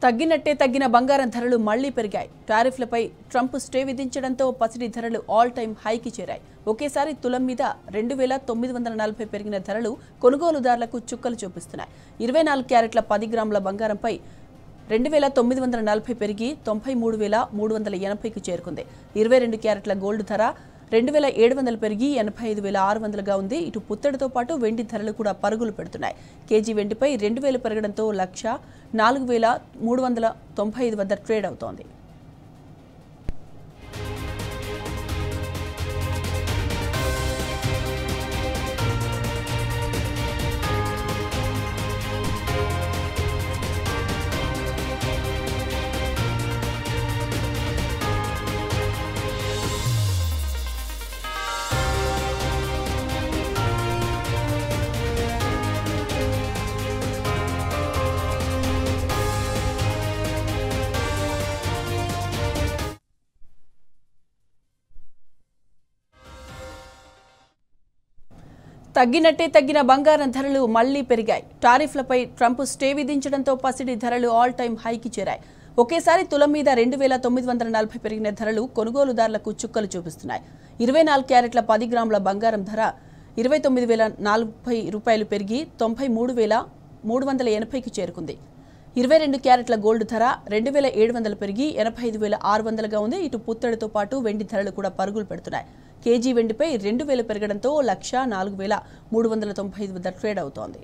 తగ్గినట్టే తగ్గిన బంగారం ధరలు మళ్లీ పెరిగాయి. టారిఫ్లపై ట్రంప్ స్టే విధించడంతో పసిడి ధరలు ఆల్ టైమ్ హైకి చేరాయి. ఒకేసారి తులం మీద 2940 పెరిగిన ధరలు కొనుగోలుదారులకు చుక్కలు చూపిస్తున్నాయి. 24 క్యారెట్ల 10 గ్రాముల బంగారంపై 2940 పెరిగి 93380కి చేరుకుంది. 22 క్యారెట్ల గోల్డ్ ధర 2700 పెరిగి 85600గా ఉంది. ఇటు పుత్తడితో పాటు వెండి ధరలు కూడా పరుగులు పెడుతున్నాయి. కేజీ వెండిపై 2000 పెరగడంతో 1,4395 వద్ద ట్రేడ్ అవుతోంది. తగ్గినట్టే తగ్గిన బంగారం ధరలు మళ్లీ పెరిగాయి. టారిఫ్లపై ట్రంప్ స్టే విధించడంతో పసిడి ధరలు ఆల్ టైమ్ హైకి చేరాయి. ఒకేసారి తులం మీద 2940 పెరిగిన ధరలు కొనుగోలుదారులకు చుక్కలు చూపిస్తున్నాయి. 24 క్యారెట్ల 10 గ్రాముల బంగారం ధర 29040 పెరిగి 93380కి చేరుకుంది. 22 క్యారెట్ల గోల్డ్ ధర 2700 పెరిగి 85600గా ఉంది. ఇటు పుత్తడితో పాటు వెండి ధరలు కూడా పరుగులు పెడుతున్నాయి. కేజీ వెండిపై 2000 పెరగడంతో 1,4395 వద్ద ట్రేడ్ అవుతోంది.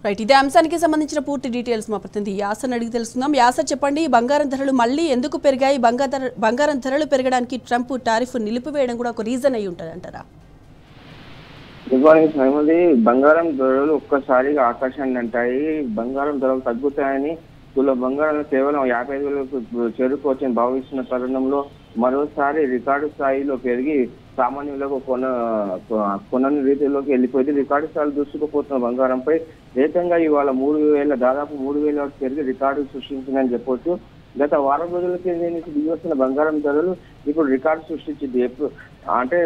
రైట్, ఇదే అంశానికి సంబంధించిన పూర్తి డీటెయిల్స్ మా ప్రతినిధి యాసర్ అడిగి తెలుసుకుందాం. యాసర్, చెప్పండి, బంగారం ధరలు మళ్ళీ ఎందుకు పెరిగాయి? బంగారం ధరలు పెరగడానికి ట్రంప్ టారిఫ్ నిలిపివేయడం కూడా ఒక రీజన్ అయి ఉంటుంది అంటారా? బంగారం ధరలు ఒక్కసారిగా ఆకాశాన్ని అంటాయి. బంగారం ధరలు తగ్గుతాయని బంగారం కేవలం 55,000 చేరుకోవచ్చని భావిస్తున్న తరుణంలో మరోసారి రికార్డు స్థాయిలో పెరిగి సామాన్యులకు కొనని రీతిలోకి వెళ్ళిపోయింది. రికార్డు స్థాయిలో దూసుకుపోతున్న బంగారంపై ఏకంగా ఇవాళ 3000 దాదాపు 3000 వరకు పెరిగి రికార్డు సృష్టించిందని చెప్పొచ్చు. గత వారం రోజుల కింద దిగి వస్తున్న బంగారం ధరలు ఇప్పుడు రికార్డు సృష్టించింది. అంటే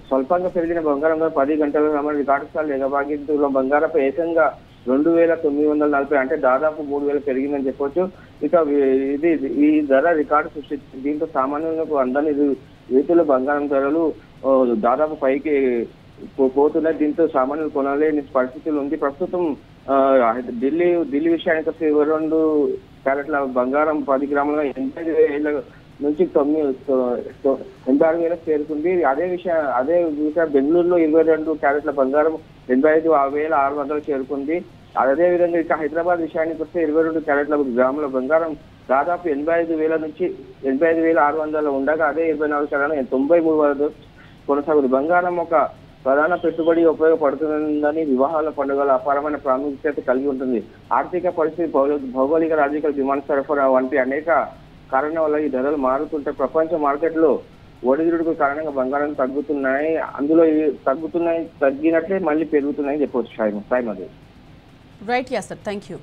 స్వల్పంగా పెరిగిన బంగారం ధర 10 గంటల రికార్డు స్థాయిలో ఎగబాగించిన బంగారంపై ఏకంగా 2940 అంటే దాదాపు 3000 పెరిగిందని చెప్పొచ్చు. ఇక ఈ ధర రికార్డు సృష్టించింది. దీంతో సామాన్యులకు అందని రీతిలో బంగారం ధరలు దాదాపు పైకి పోతున్నాయి. దీంతో సామాన్యులు కొనలేని పరిస్థితులు ఉంది. ప్రస్తుతం ఢిల్లీ విషయానికి వస్తే 22 క్యారెట్ల బంగారం 10 గ్రాములుగా 85,000 నుంచి 86,000 చేరుకుంది. అదే విషయం బెంగళూరులో 22 క్యారెట్ల బంగారం 85,600 చేరుకుంది. అదే విధంగా ఇక హైదరాబాద్ విషయానికి వస్తే 22 క్యారెట్ల గ్రాముల బంగారం దాదాపు 85,000 నుంచి 85,600 ఉండగా అదే 24 క్యారెట్ల 93 వరకు కొనసాగుతుంది. బంగారం ఒక ప్రధాన పెట్టుబడి ఉపయోగపడుతుందని వివాహాల పండుగల అపారమైన ప్రాముఖ్యత కలిగి ఉంటుంది. ఆర్థిక పరిస్థితి, భౌగోళిక రాజకీయ డిమాండ్ సరఫరా వంటి అనేక కారణాల వల్ల ఈ ధరలు మారుతుంటే ప్రపంచ మార్కెట్లో ఒడిదుడుకు కారణంగా బంగారం తగ్గుతున్నాయి. అందులో తగ్గినట్లే మళ్ళీ పెరుగుతున్నాయని చెప్పవచ్చు. Right, Acer, thank you.